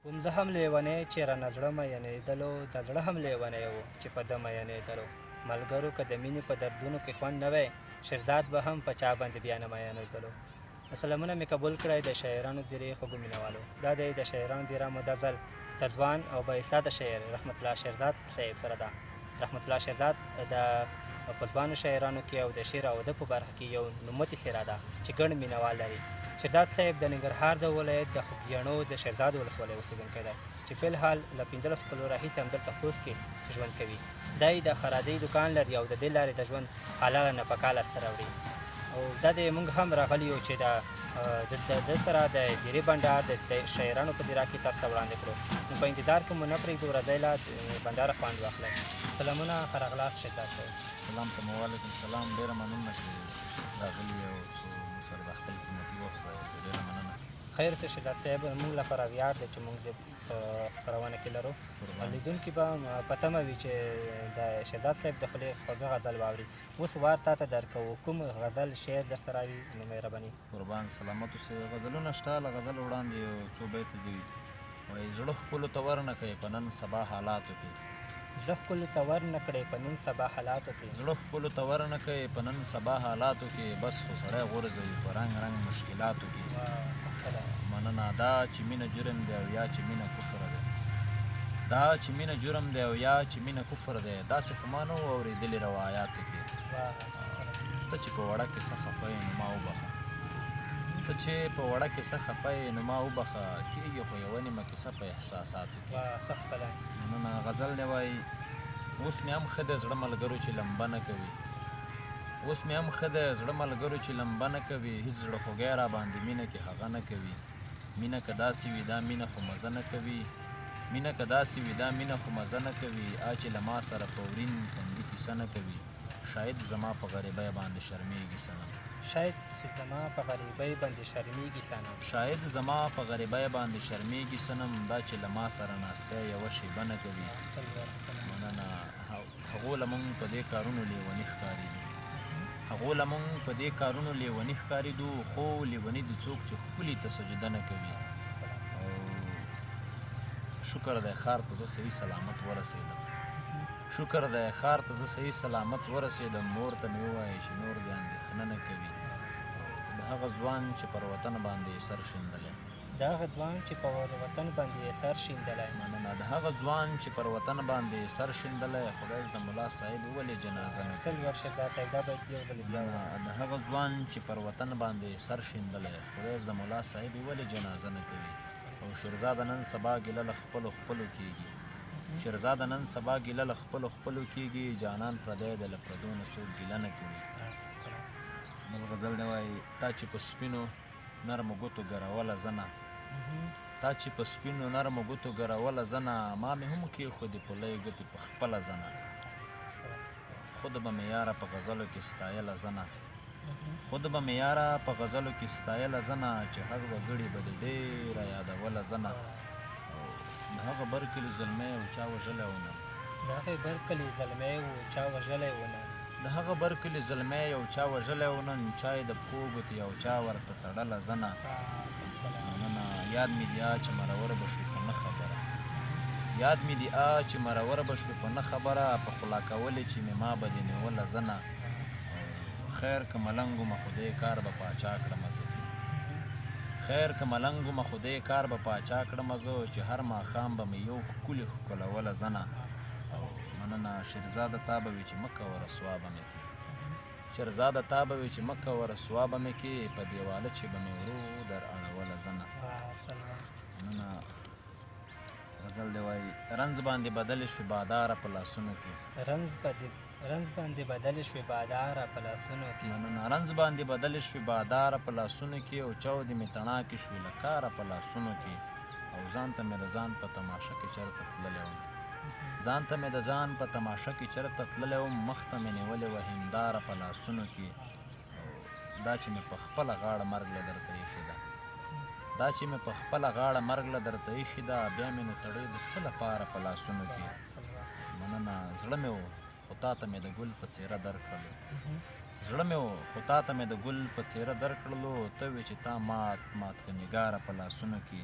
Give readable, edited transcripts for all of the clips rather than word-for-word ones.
کوم زه هم لیونی چې رانه زړه میینېدلو د زړه هم لیونی و چې په ده میینېدلو ملګرو که د مینې په دردونو کې خوند نه وی شیرزاد به هم په چا باندې بیا نه میینېدلو. سلامونه مې قبول کړی د شاعرانو دیرې خوږو مینهوالو. دا دی د شاعرانو دیره مو دا ځل د ځوان او بااحساسه شاعر رخمت الله شیرزاد صاحب سره ده. رخمت الله شیرزاد د په ځوانو شاعرانو کې او د شعر او ادب په برخه کې یو نوموتې څېره ده چې ګڼ مینهوال لري. شیرزاد صاحب د ننګرهار د ولایت د خوږیاڼو د شیرزاد ولسوالۍ اوسېدونکی دی چې فی الحال له 15 کلو راهیسې همدلته خوست کې ژوند کوي. دی د خرادۍ دکان لري او د دې لارې د ژوند حلاله نفقه لاسته راوړي. او دا د موږ هم راغلي یو چې د سره د دیرې بنډار د شاعرانو په دیره کې تاسو ته وړاندې کړو. نو په انتظار کې مو نه پرېږدو، راځئ له بنډاره خوند واخلئ. سلامونه ښه راغلاست شیرزاد صاحب. سلام ته وعلیکم سلام. ډېره مننه چې راغلي او څو موږ سره د خپل قیمتي وخت ځای کړو. ډېره مننه. خیر څه شیرزاد صاحب، موږ لپاره ویاړ دی چې موږ دې په خپرونه کې لرو. لیدونکي به په تمه وي چې د شیرزاد صاحب د خولې خوږه غزل واوري. اوس وار تا ته درکوو، کوم غزل شعر درته راوي نو مهرباني. قربان سلامت اوسې. غزلونه شته، له غزل وړاندې یو څو بیته دي. وایي زړه ښکلو ته ورنه کوې په نن سبا حالاتو کې، زړه ښکلو ته ورنه کړې په نن سبا حالاتو کې، زړه ښکلو ته ورنه کوې په نن سبا حالاتو کې، بس خو سړی غورځوي په رنګ رنګ مشکلاتو کې. مننه. دا چې مینه جرم دی او یا چې مینه کفر دی، دا چې مینه جرم دی او یا چې مینه کفر دی، داسې خو ما نه وو اورېدلي روایاتو کې. ته چې په وړه کې څه خفه یې نو ما وبخه، ته چې په وړه کې څه خفه یې نو ما وبخه، کېږي خو یوه نیمه کیسه په احساساتو کې. مننه. غزل دی وایي اوس مې هم ښه دی زړه ملګرو چې لمبه نه کوي، اوس مې هم ښه دی زړه ملګرو چې لمبه نه کوي، هېڅ زړه خوږی را باندې مینه کې هغه نه کوي. مینه که داسې وي دا مینه خو مزه نه کوي، مینه که داسې وي دا مینه خو مزه نه کوي، چې له ما سره په ورین تندي کیسه نه کوي، شاید زما په غریبۍ باندې شرمېږي صنم، شاید چې زما په غریبۍ باندې شرمېږي صنم، شاید زما په غریبۍ باندې شرمېږي صنم، دا چې له ما سره ناستی یوه شیبه نه کوي. مننه. هغو له موږ په دې کارونو لیوني ښکارېدو، هغو له موږ په دې کارونو لیوني ښکارېدو، خو لیوني د څوک چې ښکلي ته سجده نه کوي. او شکر دی ښار ته زه صحیح سلامت ورسېدم، شکر دی ښار ته زه صحیح سلامت ورسېدم، مور ته مې ووایه چې نور دې اندېښنه نه کوي. د هغه ځوان چې پر وطن باندې سر شیندلی، د هغه ځوان چې په وطن باندې سر شیندلی. مننه. د هغه ځوان چې پر وطن باندې سر شیندلی، خدای د ملا صاحب ولې جنازه نه کوي. د هغه ځوان چې پر وطن باندې سر شیندلی، خدای د ملا صاحب ولې جنازه نه کوي. او شیرزاد نن سبا ګیله له خپلو خپلو کېږي، شیرزاد نن سبا ګیله له خپلو خپلو کېږي، جانان پردی دی له پردو نه څوک ګیله نه کوي. بل غزل دی وایي تا چې په سپینو نرمو ګوتو ګروله زنه، تا چې په سپینو نرمو ګوتو ګروله زنه، ما مې هم کېښودې په لۍ ګوتې په خپله زنه، خود به مې یاره په غزلو کې ستایله زنه، خود به مې یاره په غزلو کې ستایله زنه، چې هر وګړي به دې ډېره یادوله زنه. د هغه بر کلي زلمی و چا وژلی و نن، د هغې بر کلي زلمی و چا وژلی و نن، د هغه بر کلي زلمی یو چا وژلی و نن، چا یې د پښو ګوتې یو چا ورته تړله زنه. مننه. یاد مې دي چې مرور به شوې په نه خبره، یاد مې دي چې مرور به شوې په نه خبره، په خلا کولې چې مې ما به دې نیوله زنه. خیر که ملنګ ومه خدای کار به پاچا کړمه زه، خیر که ملنګ ومه خدای کار به پاچا کړمه زه، چې هر ماښام به مې یو ښکلې ښکلوله زنه. مننه. شیرزاده تا به وي چې مه کوه رسوا به مې کې، شیرزاده تا به وي چې مه کوه رسوا به مې کې، په دیواله چې به مې ورو در اړوله زنه. مننه. غزل دی وایي رنځ باندې بدلې شوې باداره په لاسونو کې، رنځ باندې بدلې شوې باداره په لاسونو کې. مننه. رنځ باندې بدلې شوې باداره په لاسونو کې، او چاودې مې تڼاکې شوې له کاره په لاسونو کې، او ځان ته مې د ځان په تماشه کې چېرته تللی وم، ځان ته مې د ځان په تماشه کې چېرته تللی وم، مخ ته مې نیولې وه هنداره په لاسونو کې، دا چې مې په خپله غاړه مرګ له درته ایښې ده، دا چې مې په خپله غاړه مرګ له درته ایښې ده، بیا مې نو تړې د څه لپاره په لاسونو کې. مننه. زړه مې و خو تا ته مې د ګل په څېره درکړلو، زړه مې و خو تا ته مې د ګل په څېره درکړلو، ته وې چې تا مات مات که نګاره په لاسونو کې،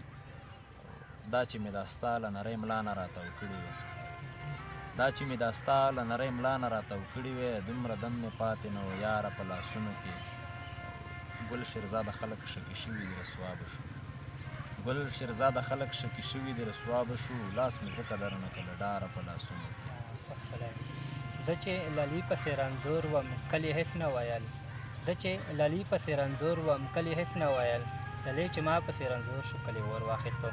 دا چې مې دا ستا له نرۍ ملا نه راتاو کړي وې دا چې مې دا ستا له نرۍ ملا نه راتاو کړي وې دومره دم مې پاتې نه و یاره په لاسونو کې ګل شیرزاده خلک شکي شوي دي رسوا به شو ګل شیرزاده خلک شکي شوي دي رسوا به شو لاس مې ځکه درنه کله ډاره په لاسونو کې زه چې لالي پسې رنځور وم کلي هېڅ نه ویل زه چې لالي پسې رنځور وم کلي هېڅ نه ویل لالي چې ما پسې رنځور شو کلي ور واخیستو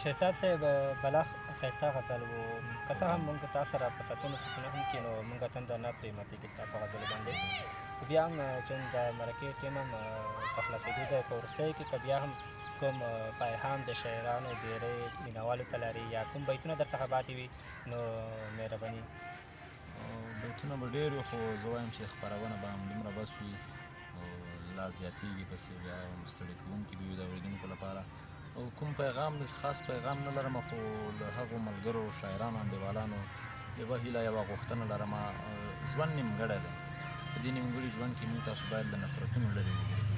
شیرزاد صاحب بلا ښایسته غزل و که څه هم مونږ تا سره په ساعتونو سکونه هم کښېنو مونږ تنده نه پرې ماتېږي ستا په غزلو باندې خو بیا هم چې د مرکې ټیم هم په خلاصېدو دی په وروستیو کې که بیا هم کوم پیغام د شاعرانو دیرې مینهوالو ته لري یا کوم بیتونه در څخه پاتې وي نو مهرباني بیتونه به ډېر وي خو زه وایم چې خپرونه به همدومره بس وي او لا زیاتېږي پسې بیا ستړي کوونکي به وي د اورېدونکو لپاره او کوم پیغام داسې خاص پیغام نه لرم خو له هغو ملګرو شاعرانو انډیوالانو یوه هیله یوه غوښتنه لرم ژوند نیمګړی دی په دې نیمګړي ژوند کې موږ تاسو باید له نفرتونو لرې وګرځو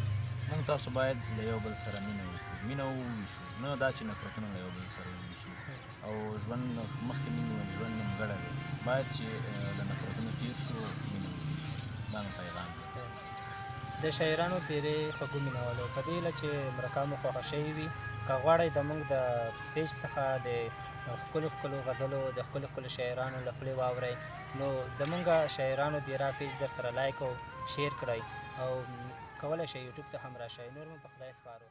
موږ تاسو باید له یو بل سره مینه وکړو مینه وویشو نه دا چې نفرتونه له یو بل سره وویشو او ژوند مخکې مې وویل ژوند نیمګړی دی باید چې له نفرتونو تېر شو مینه وویشو دا مې پیغام دی د شاعرانو دیرې خوږو مینهوالو په دې هیله چې مرکه مو خوښه شوې وي که غواړئ زموږ د پیج څخه د ښکلو ښکلو غزلو د ښکلو ښکلو شاعرانو له خولې واورئ نو زموږ شاعرانو دیره پیج در سره لایک او شیر کړئ او کولی شئ یوټیوب ته هم راشئ نور مو په خدای سپارو